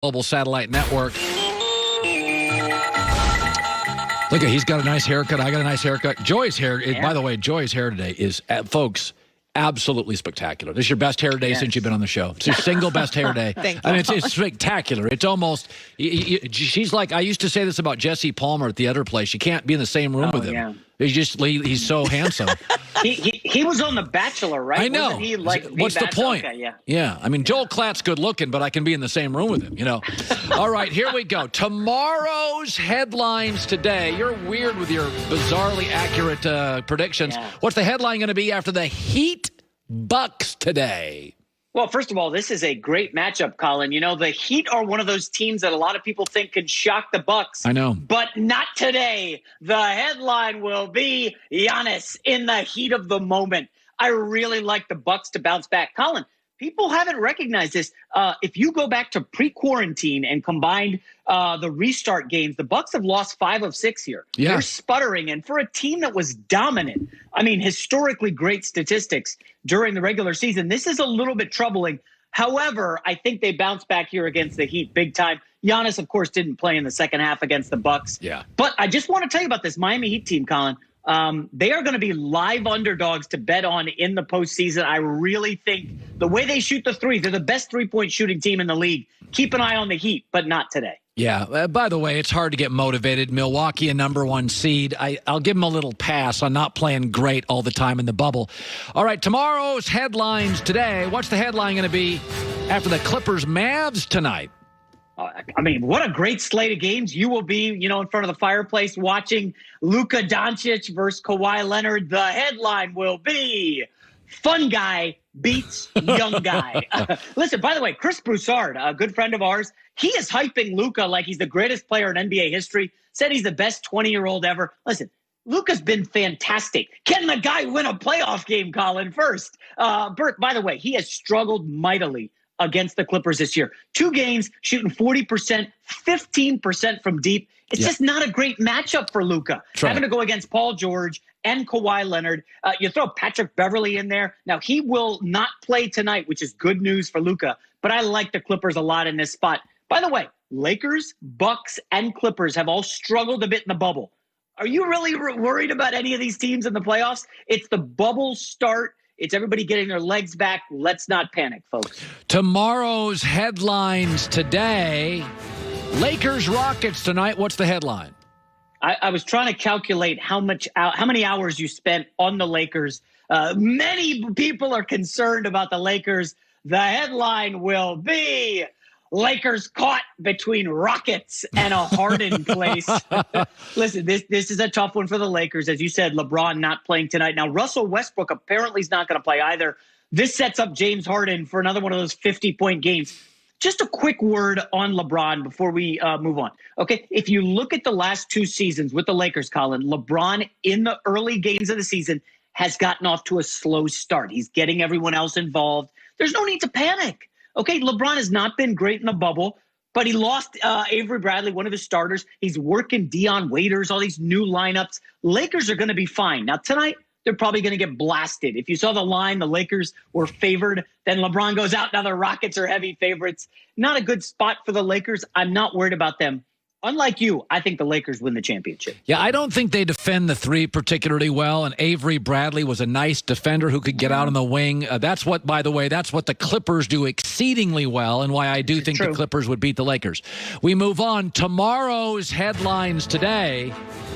Global Satellite Network. Look, he's got a nice haircut. I got a nice haircut. Joy's hair, by the way, Joy's hair today is, folks, absolutely spectacular. This is your best hair day since you've been on the show. It's your single best hair day. Thank you. I mean, it's spectacular. It's almost, she's like, I used to say this about Jesse Palmer at the other place. You can't be in the same room with him. Yeah. He's so handsome. He was on The Bachelor, right? I know. Wasn't he like What's the point? Okay, yeah. I mean, Joel Klatt's good looking, but I can be in the same room with him, you know. All right, here we go. Tomorrow's headlines today. You're weird with your bizarrely accurate predictions. Yeah. What's the headline going to be after the Heat Bucks today? Well, first of all, this is a great matchup, Colin. You know, the Heat are one of those teams that a lot of people think could shock the Bucks. I know. But not today. The headline will be Giannis in the heat of the moment. I really like the Bucks to bounce back. Colin, people haven't recognized this. If you go back to pre-quarantine and combined the restart games, the Bucks have lost 5 of 6 here. Yeah. They're sputtering. And for a team that was dominant, I mean, historically great statistics during the regular season, this is a little bit troubling. However, I think they bounce back here against the Heat big time. Giannis, of course, didn't play in the second half against the Bucks. Yeah. But I just want to tell you about this Miami Heat team, Colin. They are going to be live underdogs to bet on in the postseason. I really think the way they shoot the three, they're the best three-point shooting team in the league. Keep an eye on the Heat, but not today. Yeah. By the way, it's hard to get motivated. Milwaukee, a #1 seed. I'll give them a little pass on not playing great all the time in the bubble. All right, tomorrow's headlines today. What's the headline going to be after the Clippers-Mavs tonight? I mean, what a great slate of games. You will be, in front of the fireplace watching Luka Doncic versus Kawhi Leonard. The headline will be Fun Guy Beats Young Guy. Listen, by the way, Chris Broussard, a good friend of ours, he is hyping Luka like he's the greatest player in NBA history, said he's the best 20-year-old ever. Listen, Luka's been fantastic. Can the guy win a playoff game, Colin, first? Bert, by the way, he has struggled mightily against the Clippers this year. 2 games, shooting 40%, 15% from deep. It's just not a great matchup for Luka. Having to go against Paul George and Kawhi Leonard. You throw Patrick Beverley in there. Now, he will not play tonight, which is good news for Luka, but I like the Clippers a lot in this spot. By the way, Lakers, Bucks, and Clippers have all struggled a bit in the bubble. Are you really worried about any of these teams in the playoffs? It's the bubble start. It's everybody getting their legs back. Let's not panic, folks. Tomorrow's headlines today. Lakers Rockets tonight. What's the headline? I was trying to calculate how many hours you spent on the Lakers. Many people are concerned about the Lakers. The headline will be Lakers caught between Rockets and a Harden place. Listen, this is a tough one for the Lakers. As you said, LeBron not playing tonight. Now, Russell Westbrook apparently is not going to play either. This sets up James Harden for another one of those 50-point games. Just a quick word on LeBron before we move on. Okay, if you look at the last 2 seasons with the Lakers, Colin, LeBron in the early games of the season has gotten off to a slow start. He's getting everyone else involved. There's no need to panic. Okay, LeBron has not been great in the bubble, but he lost Avery Bradley, one of his starters. He's working Dion Waiters, all these new lineups. Lakers are going to be fine. Now, tonight, they're probably going to get blasted. If you saw the line, the Lakers were favored. Then LeBron goes out. Now the Rockets are heavy favorites. Not a good spot for the Lakers. I'm not worried about them. Unlike you, I think the Lakers win the championship. Yeah, I don't think they defend the three particularly well, and Avery Bradley was a nice defender who could get out on the wing. That's what, by the way, that's what the Clippers do exceedingly well, and why I do think the Clippers would beat the Lakers. We move on. Tomorrow's headlines today.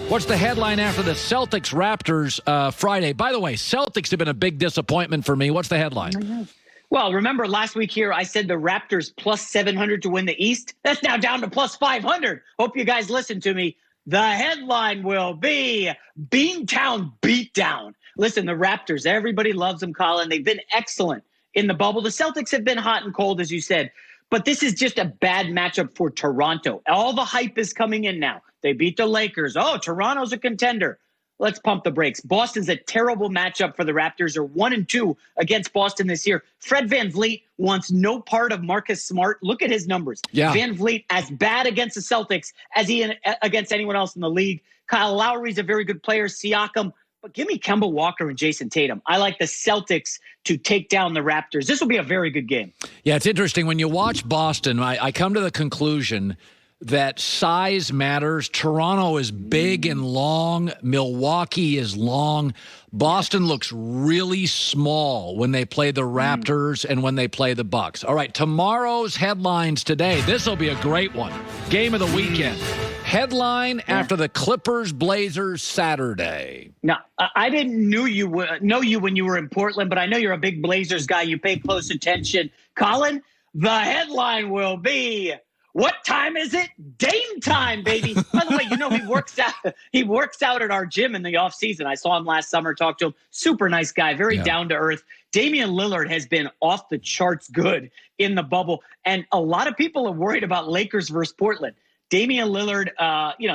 What's the headline after the Celtics-Raptors Friday? By the way, Celtics have been a big disappointment for me. What's the headline? Well, remember last week here, I said the Raptors plus 700 to win the East. That's now down to plus 500. Hope you guys listen to me. The headline will be Beantown Beatdown. Listen, the Raptors, everybody loves them, Colin. They've been excellent in the bubble. The Celtics have been hot and cold, as you said. But this is just a bad matchup for Toronto. All the hype is coming in now. They beat the Lakers. Oh, Toronto's a contender. Let's pump the brakes. Boston's a terrible matchup for the Raptors. They're 1-2 against Boston this year. Fred VanVleet wants no part of Marcus Smart. Look at his numbers. Yeah. VanVleet as bad against the Celtics as he against anyone else in the league. Kyle Lowry's a very good player. Siakam. but give me Kemba Walker and Jason Tatum. I like the Celtics to take down the Raptors. This will be a very good game. Yeah, it's interesting. When you watch Boston, I come to the conclusion that size matters. Toronto is big and long. Milwaukee is long. Boston looks really small when they play the Raptors and when they play the Bucks. All right, tomorrow's headlines today. This will be a great one. Game of the weekend. Headline after the Clippers-Blazers Saturday. Now, I didn't know you when you were in Portland, but I know you're a big Blazers guy. You pay close attention. Colin, the headline will be, what time is it? Dame time, baby. By the way, you know he works out at our gym in the offseason. I saw him last summer, talked to him. Super nice guy, very down to earth. Damian Lillard has been off the charts good in the bubble. And a lot of people are worried about Lakers versus Portland. Damian Lillard,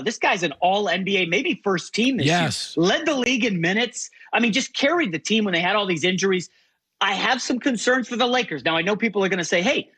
this guy's an all-NBA, maybe first team this year. Led the league in minutes. I mean, just carried the team when they had all these injuries. I have some concerns for the Lakers. Now, I know people are going to say, hey,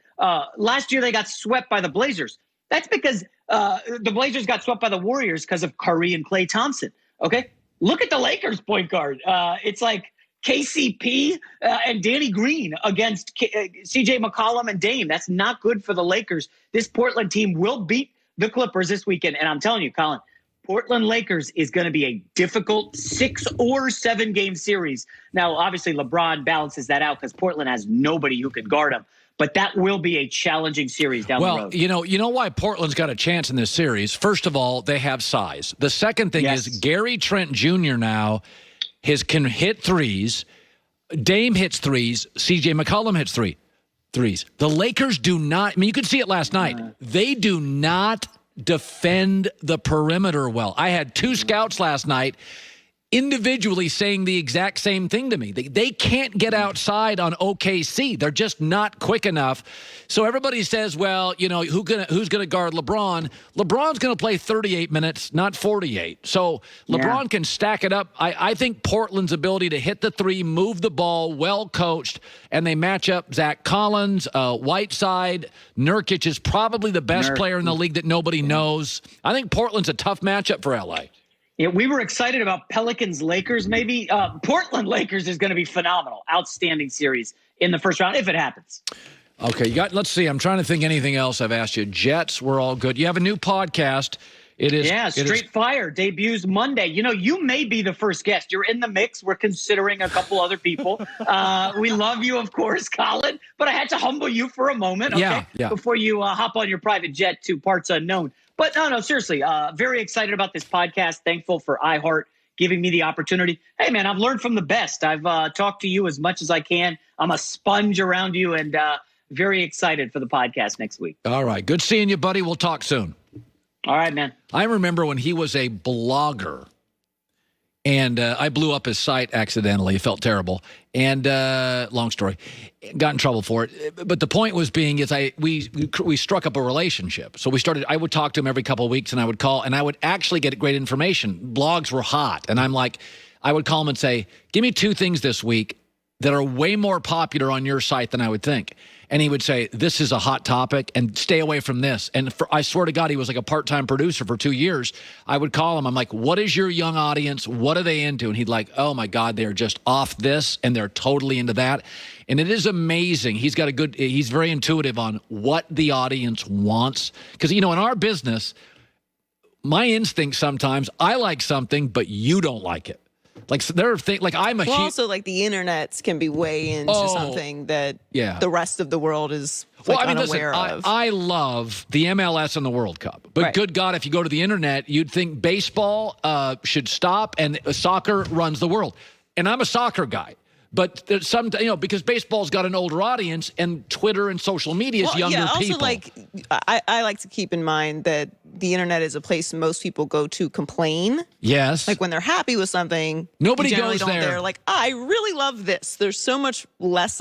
last year they got swept by the Blazers. That's because the Blazers got swept by the Warriors because of Curry and Klay Thompson. Okay? Look at the Lakers point guard. It's like KCP and Danny Green against CJ McCollum and Dame. That's not good for the Lakers. This Portland team will beat the Clippers this weekend. And I'm telling you, Colin, Portland Lakers is going to be a difficult 6 or 7 game series. Now, obviously, LeBron balances that out because Portland has nobody who can guard him. But that will be a challenging series down the road. Well, you know why Portland's got a chance in this series? First of all, they have size. The second thing is Gary Trent Jr. now can hit threes. Dame hits threes. CJ McCollum hits threes. The Lakers do not, I mean, you could see it last night. They do not defend the perimeter well. I had 2 scouts last night individually saying the exact same thing to me. They can't get outside on OKC. They're just not quick enough. So everybody says, well, who's going to guard LeBron? LeBron's going to play 38 minutes, not 48. So LeBron can stack it up. I think Portland's ability to hit the three, move the ball, well coached, and they match up Zach Collins, Whiteside. Nurkic is probably the best player in the league that nobody knows. I think Portland's a tough matchup for LA. Yeah, we were excited about Pelicans-Lakers maybe. Portland-Lakers is going to be phenomenal. Outstanding series in the first round if it happens. Okay, let's see. I'm trying to think anything else I've asked you. Jets, we're all good. You have a new podcast. Straight Fire debuts Monday. You may be the first guest. You're in the mix. We're considering a couple other people. We love you, of course, Colin, but I had to humble you for a moment, okay? Before you hop on your private jet to parts unknown. But no, seriously, very excited about this podcast. Thankful for iHeart giving me the opportunity. Hey, man, I've learned from the best. I've talked to you as much as I can. I'm a sponge around you, and very excited for the podcast next week. All right. Good seeing you, buddy. We'll talk soon. All right, man. I remember when he was a blogger, and I blew up his site accidentally. It felt terrible. And long story, got in trouble for it. But the point was we struck up a relationship. So I would talk to him every couple of weeks, and I would call, and I would actually get great information. Blogs were hot. And I would call him and say, give me 2 things this week that are way more popular on your site than I would think. And he would say, this is a hot topic, and stay away from this. And I swear to God, he was like a part-time producer for 2 years. I would call him. I'm like, what is your young audience? What are they into? And he'd like, oh, my God, they're just off this, and they're totally into that. And it is amazing. He's very intuitive on what the audience wants. Because, in our business, my instinct sometimes, I like something, but you don't like it. Like there are things like I'm a huge. Also, like the internet can be way into something that the rest of the world is unaware of. I love the MLS and the World Cup, but good God, if you go to the internet, you'd think baseball should stop and soccer runs the world. And I'm a soccer guy. But there's some, because baseball's got an older audience, and Twitter and social media is younger people. I like to keep in mind that the internet is a place most people go to complain. Yes. Like when they're happy with something, nobody goes there. They're like, I really love this. There's so much less of